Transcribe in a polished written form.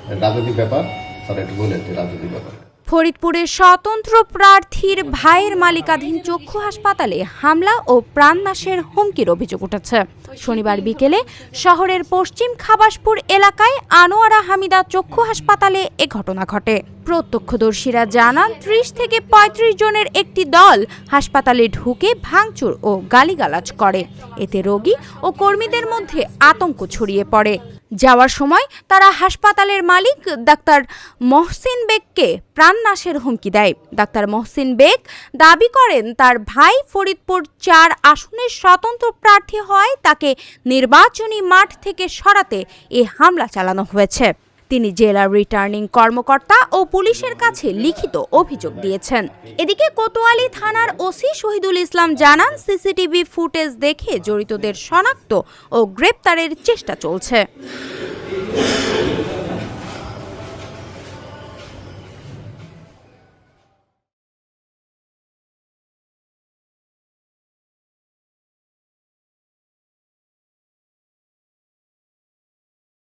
রাজনৈতিক ব্যাপার, স্যার একটু বলেন যে রাজনৈতিক ব্যাপার। ফরিদপুরের স্বতন্ত্র প্রার্থীর ভাইয়ের মালিকাধীন চক্ষু হাসপাতালে হামলা ও প্রাণনাশের হুমকির অভিযোগ উঠেছে। শনিবার বিকেলে শহরের পশ্চিম খাবাসপুর এলাকায় আনোয়ারা হামিদা চক্ষু হাসপাতালে এ ঘটনা ঘটে। প্রত্যক্ষদর্শীরা জানান ৩০ থেকে ৩৫ জনের একটি দল হাসপাতালে ঢুকে ভাঙচুর ও গালিগালাজ করে। এতে রোগী ও কর্মীদের মধ্যে আতঙ্ক ছড়িয়ে পড়ে। যাওয়ার সময় তারা হাসপাতালের মালিক ডাক্তার মহসিন বেগকে প্রাণনাশের হুমকি দেয়। ডাক্তার মহসিন বেগ দাবি করেন তার ভাই ফরিদপুর ৪ আসনের স্বতন্ত্র প্রার্থী হয় তাকে নির্বাচনী মাঠ থেকে সরাতে এ হামলা চালানো হয়েছে। তিনি জেলার রিটার্নিং কর্মকর্তা ও পুলিশের কাছে লিখিত অভিযোগ দিয়েছেন। এদিকে কোতোয়ালি থানার ওসি শহীদুল ইসলাম জানান, সিসিটিভি ফুটেজ দেখে জড়িতদের শনাক্ত ও গ্রেপ্তারের চেষ্টা চলছে।